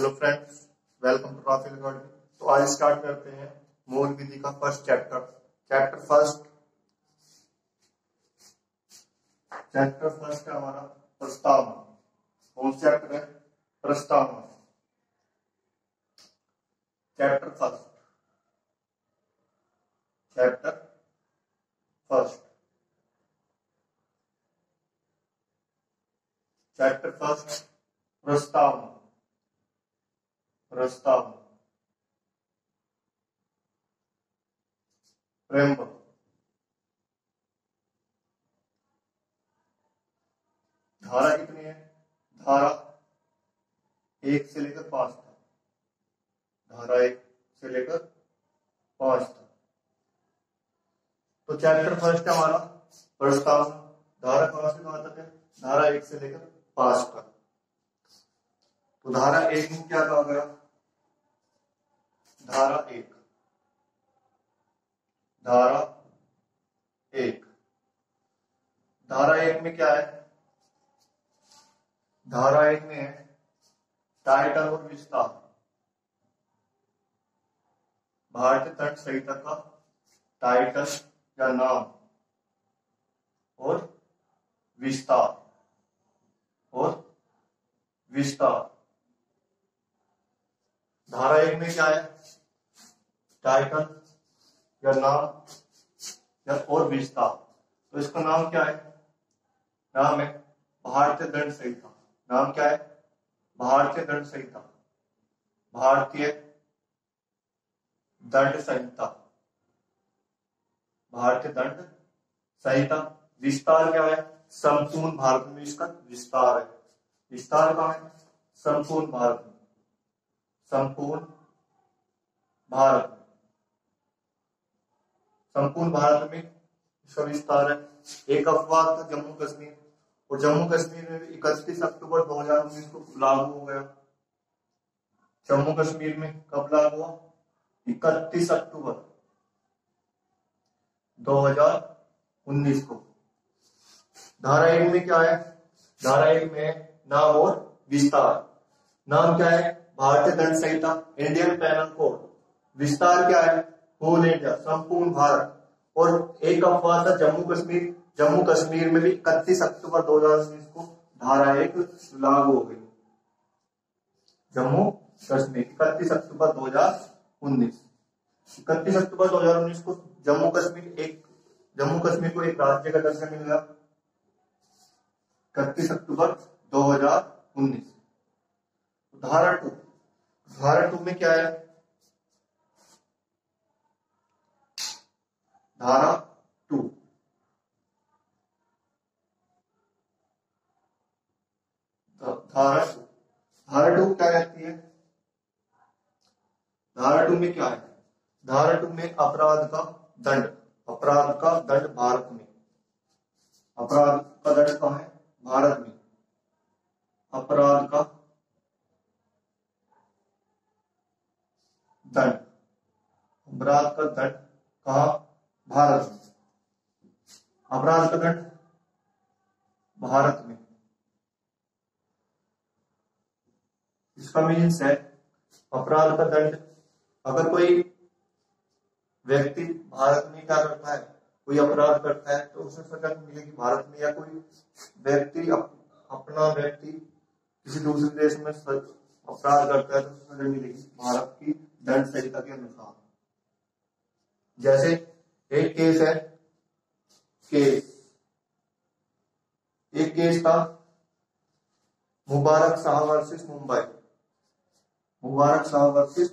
Hello friends, welcome to Trophic Academy. तो आज start करते हैं मूल विधि का फर्स्ट चैप्टर फर्स्ट है हमारा प्रस्तावना। कौन सा चैप्टर है? प्रस्तावना। चैप्टर फर्स्ट प्रस्तावना। प्रेमबल। धारा कितनी है? धारा 1 से लेकर 5 तक। धारा 1 से लेकर 5 तक। तो चैप्टर फर्स्ट है हमारा प्रस्तावना। धारा कहां से कहां तक है? धारा 1 से लेकर 5 तक। तो धारा 1 में क्या कहा गया? धारा 1 में क्या है? धारा 1 में है टाइटल और विस्तार। भारतीय दंड संहिता का टाइटल या नाम और विस्तार धारा 1 में क्या है? टाइटल या नाम या और विस्तार। तो इसका नाम क्या है? नाम है भारतीय दंड संहिता। नाम क्या है? भारतीय दंड संहिता। भारतीय दंड संहिता। विस्तार क्या है? संपूर्ण भारत में इसका विस्तार है। विस्तार कहां है? संपूर्ण भारत में। संपूर्ण भारत में इसका विस्तार है। एक अपवाद था जम्मू कश्मीर, और जम्मू कश्मीर में 31 अक्टूबर 2019 को लागू हो गया। जम्मू कश्मीर में कब लागू हुआ? 31 अक्टूबर 2019 को। धारा 1 में क्या है? धारा 1 में नाम और विस्तार। नाम क्या है? भारतीय दंड संहिता, इंडियन पेनल कोड। विस्तार क्या है? होल इंडिया, संपूर्ण भारत। और एक अपवाद था जम्मू कश्मीर में भी 31 अक्टूबर 2019 को धारा 1 लागू हो गई। जम्मू कश्मीर 31 अक्टूबर 2019 को जम्मू कश्मीर को एक राज्य का दर्जा मिल गया। 31 अक्टूबर 2019। धारा 2 में क्या है? धारा 2 क्या कहती है? धारा 2 में क्या है? धारा 2 में अपराध का दंड भारत में। अपराध का दंड कहां है? भारत में। अपराध का दंड कहां? भारत में। अपराध का दंड भारत में। इसका मीन्स है अपराध का दंड, अगर कोई व्यक्ति भारत में क्या करता है, कोई अपराध करता है, तो उसे सजा मिलेगी भारत में। या कोई व्यक्ति किसी दूसरे देश में अपराध करता है तो उसे सजा मिलेगी भारत की दंड संहिता के अनुसार। जैसे एक केस है, एक केस था Mubarak Shah versus Mumbai. Mubarak Shah versus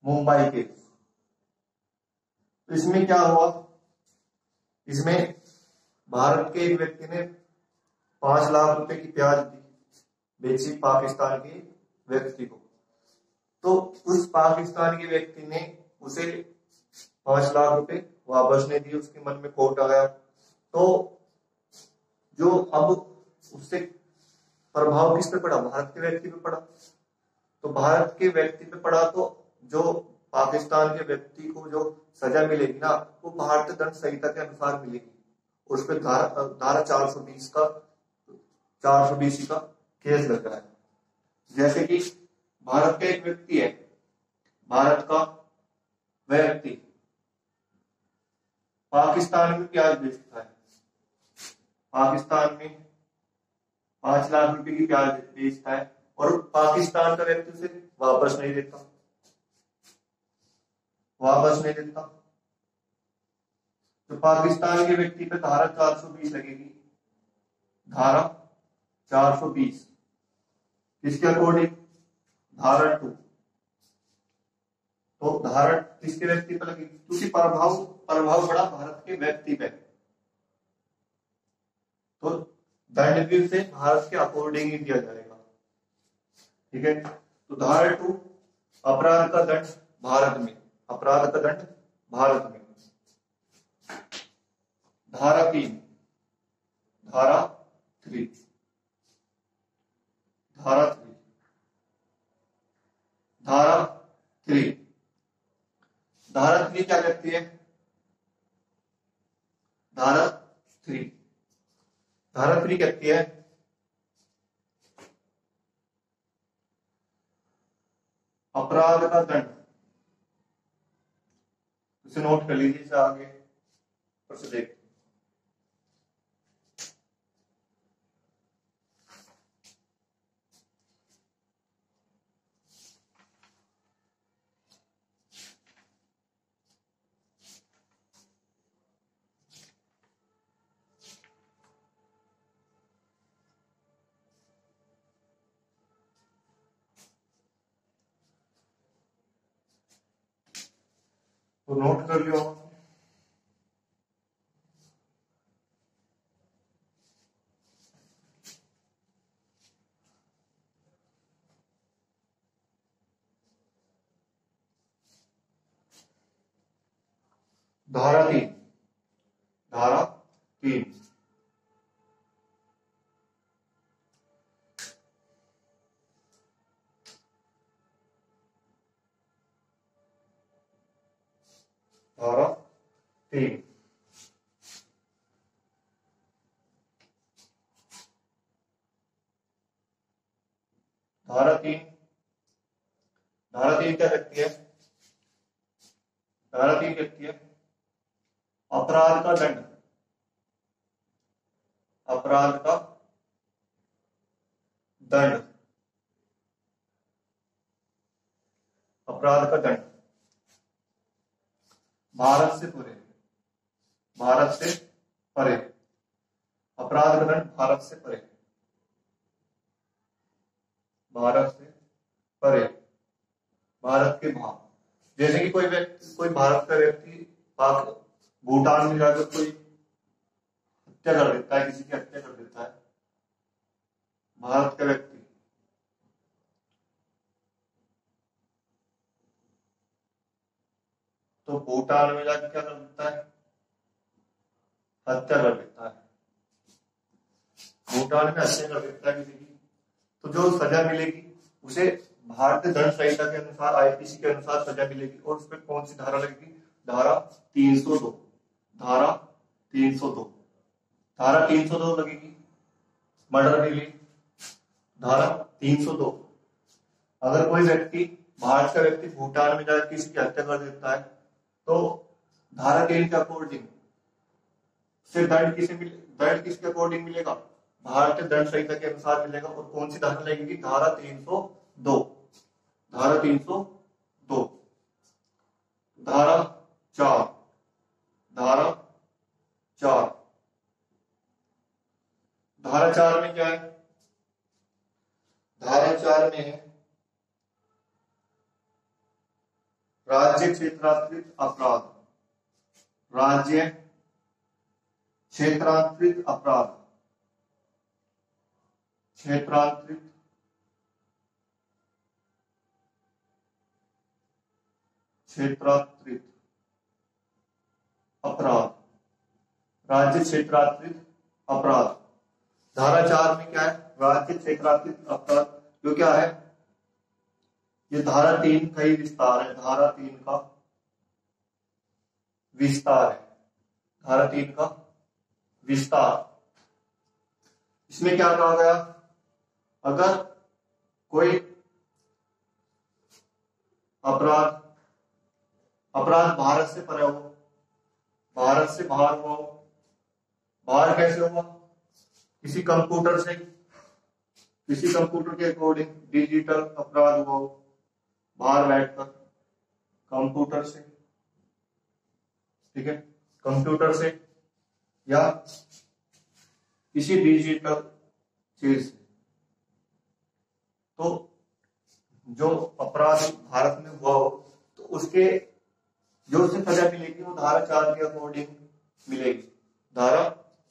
Mumbai case. तो इसमें क्या हुआ? इसमें भारत के एक व्यक्ति ने 5 लाख रुपए की ब्याज बेची पाकिस्तान के व्यक्ति को। तो उस पाकिस्तान के व्यक्ति ने उसे 5 लाख रुपए वापस नहीं दिए। उसके मन में खोट आ गया। तो जो अब उससे प्रभाव किस पे पड़ा? भारत के व्यक्ति पे पड़ा। तो भारत के व्यक्ति पे पड़ा तो जो पाकिस्तान के व्यक्ति को जो सजा मिलेगी ना, वो भारतीय दंड संहिता के अनुसार मिलेगी। और उस पर धारा 420 का केस लग रहा है। जैसे कि भारत का एक व्यक्ति है, भारत का व्यक्ति पाकिस्तान में प्याज बेचता है, पाकिस्तान में 5 लाख रुपए की प्याज बेचता है और पाकिस्तान का व्यक्ति उसे वापस नहीं देता, तो पाकिस्तान के व्यक्ति पे धारा 420 लगेगी, धारा 420 किसके अकॉर्डिंग, धारा 2। तो धारा किसके व्यक्ति पर लगेगी, क्योंकि प्रभाव पड़ा भारत के व्यक्ति पे, तो दंड भी उसे भारत के अकॉर्डिंग ही दिया जाएगा। ठीक है, तो धारा 2 अपराध का दंड भारत में, अपराध का दंड भारत में। धारा 3 धारा 3 क्या कहती है, धारा 3 कहती है अपराध का दंड, इसे नोट कर लीजिए, इसे आगे पर से देखते हैं। तो नोट कर लियो, धारा 3 धारा 3 धारा 3 क्या कहती है, धारा 3 कहती है अपराध का दंड, अपराध का दंड, अपराध का दंड भारत से परे, भारत से परे, अपराध का दंड भारत से परे, भारत से परे, भारत के बाहर। जैसे कि कोई भारत का व्यक्ति भूटान में जाकर कोई हत्या कर देता है, किसी की हत्या कर देता है, भारत का व्यक्ति, तो भूटान में जाकर क्या कर देता है, हत्या कर देता है, भूटान में हत्या कर देता है किसी की, तो जो सजा मिलेगी उसे भारतीय दंड संहिता के अनुसार, आईपीसी के अनुसार सजा मिलेगी। और उस पर कौन सी धारा लगेगी, धारा 302, धारा 302, धारा 302 लगेगी, मर्डर के लिए धारा 302। अगर कोई व्यक्ति, भारत का व्यक्ति भूटान में जाकर किसी की हत्या कर देता है तो धारा 3 के अकॉर्डिंग से दंड किसके अकॉर्डिंग मिलेगा, भारतीय दंड संहिता के अनुसार मिलेगा। और कौन सी धारा लगेगी, धारा 302, धारा 302। धारा 4, धारा 4, धारा 4 में क्या है, धारा 4 में है राज्य क्षेत्रांतरित अपराध, राज्य क्षेत्रांतरित अपराध, क्षेत्रांतरित अपराध, राज्य क्षेत्रांतरित अपराध। धारा 4 में क्या है, राज्य क्षेत्रांतरित अपराध, जो क्या है, ये धारा 3 का ही विस्तार है, धारा 3 का विस्तार है, धारा 3 का विस्तार। इसमें क्या कहा गया, अगर कोई अपराध भारत से परे हो, भारत से बाहर हुआ हो, बाहर कैसे हुआ, किसी कंप्यूटर से, किसी कंप्यूटर के अकॉर्डिंग डिजिटल अपराध हुआ हो बाहर बैठकर कंप्यूटर से, ठीक है, कंप्यूटर से या किसी डिजिटल चीज से, तो जो अपराध भारत में हुआ हो तो उसके जो उसे सजा मिलेगी वो धारा 4 के अकॉर्डिंग मिलेगी। धारा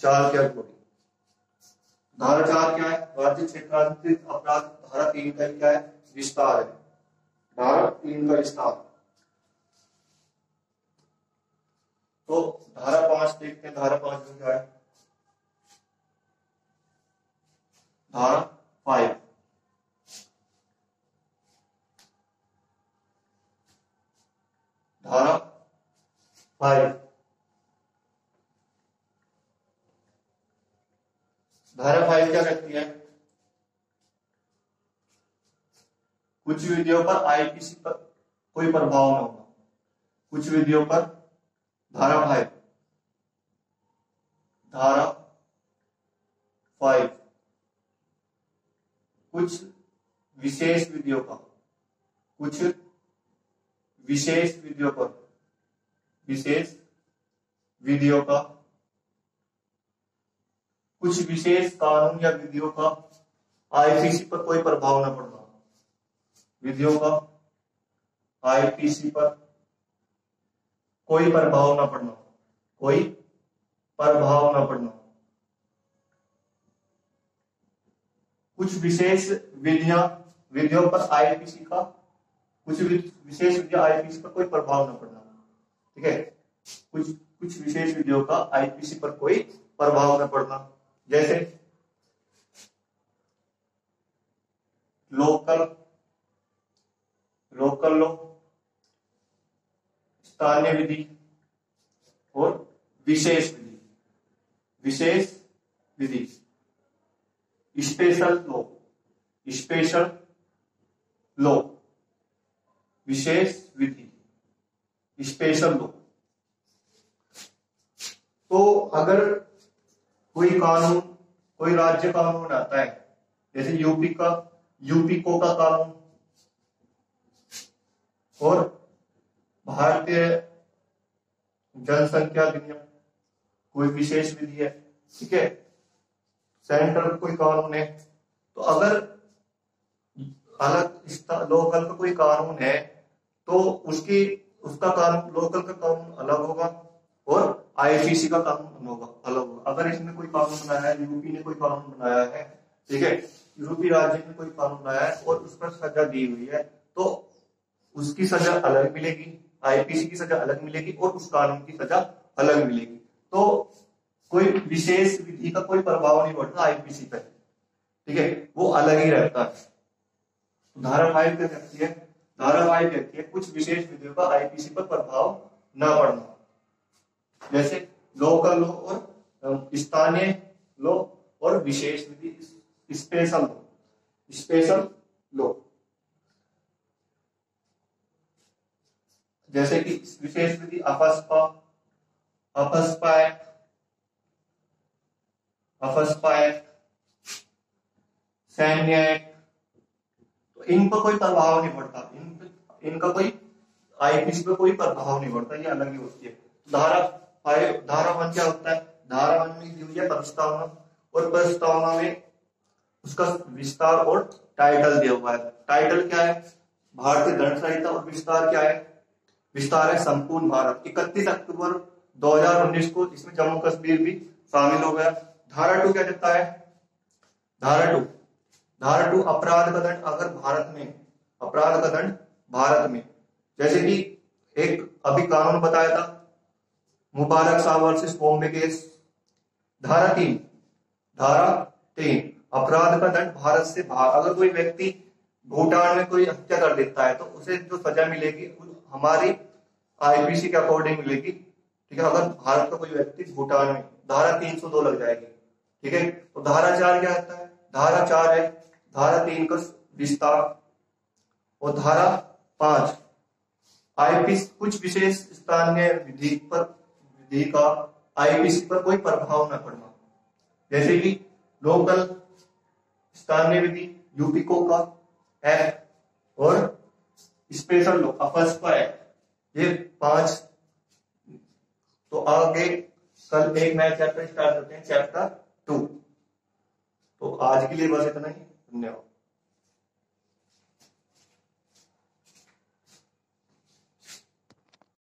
4 के अकॉर्डिंग, धारा 4 क्या है, राज्य क्षेत्रांतरित अपराध। धारा 3 का क्या है, विस्तार है, धारा 3 का विस्तार। तो धारा 5 देखते हैं, धारा 5 में क्या है, धारा 5, धारा 5, धारा 5 क्या कहती है, कुछ विधियों पर आईपीसी पर कोई प्रभाव न होगा। कुछ विधियों पर, धारा 5, धारा 5 कुछ विशेष विधियों का, कुछ विशेष विधियों पर, विशेष विधियों का, कुछ विशेष कानून या विधियों का आईपीसी पर कोई प्रभाव न पड़ना। विधियों का आईपीसी पर कोई प्रभाव न पड़ना, कोई प्रभाव न पड़ना। कुछ विशेष विधियों पर आईपीसी का, कुछ विशेष विधियां आईपीसी पर कोई प्रभाव न पड़ना, ठीक है, कुछ विशेष विधियों का आईपीसी पर कोई प्रभाव न पड़ना। जैसे लोकल लो, स्थानीय विधि और विशेष विधि। विशेष विधि, स्पेशल लो, स्पेशल लो, विशेष विधि, स्पेशल लो। तो अगर कोई कानून, कोई राज्य कानून आता है, जैसे यूपी को का कानून और भारतीय जनसंख्या अधिनियम, कोई विशेष विधि है, ठीक है, सेंट्रल कोई कानून है, तो अगर अलग लोकल का कोई कानून है तो उसका कानून, लोकल का कानून अलग होगा और आईपीसी का कानून होगा अलग होगा। अगर इसमें कोई कानून बनाया है, यूपी ने कोई कानून बनाया है, ठीक है, यूपी राज्य ने कोई कानून बनाया है और उस पर सजा दी हुई है, तो उसकी सजा अलग मिलेगी, आईपीसी की सजा अलग मिलेगी और उस कानून की सजा अलग मिलेगी। तो कोई विशेष विधि का कोई प्रभाव नहीं पड़ता आईपीसी पर, ठीक है, वो अलग ही रहता है। धारा 5 क्या कहती है, धारा 5 कहती है कुछ विशेष विधियों का आईपीसी पर प्रभाव न पड़ना। जैसे लोकल लो और स्थानीय लो और विशेष विधि, स्पेशल लो, स्पेशल लो। जैसे कि विशेष विधि अपस्पा एक्ट, सैन्य एक्ट, तो इन पर कोई प्रभाव नहीं पड़ता, इनका कोई आईपीसी पर कोई प्रभाव नहीं पड़ता, ये अलग ही होती है। धारा 1 क्या होता है, धारा 1 में दी हुई है प्रस्तावना, और प्रस्तावना में उसका विस्तार और टाइटल दिया हुआ है। टाइटल क्या है, भारतीय दंड संहिता, और विस्तार क्या है, विस्तार है संपूर्ण भारत। 31 अक्टूबर 2019 को इसमें जम्मू कश्मीर भी शामिल हो गया। धारा 2 क्या कहता है, धारा 2 अपराध का दंड, अगर भारत में अपराध का दंड, भारत में, जैसे कि एक अभी कानून बताया था मुबारक साहब वर्सेस बॉम्बे केस। धारा 3 अपराध का दंड भारत से बाहर, अगर कोई व्यक्ति भूटान में कोई हत्या कर देता है तो उसे जो सजा मिलेगी हमारी आईपीसी के अकॉर्डिंग मिलेगी, ठीक है, अगर भारत का कोई व्यक्ति भूटान में धारा 302 लग जाएगी। ठीक है, तो धारा 4 क्या आता है? धारा 4 है धारा 3 का विस्तार, और धारा 5 आईपीसी कुछ विशेष स्थानीय विधि का आईपीसी पर कोई प्रभाव न पड़ना, जैसे कि लोकल स्थानीय विधि, यूपीको का एक्ट और स्पेशल लॉ अपस्पा एक्ट, ये 5। तो आगे कल एक नया चैप्टर स्टार्ट करते हैं, चैप्टर 2। तो आज के लिए बस इतना ही, धन्यवाद।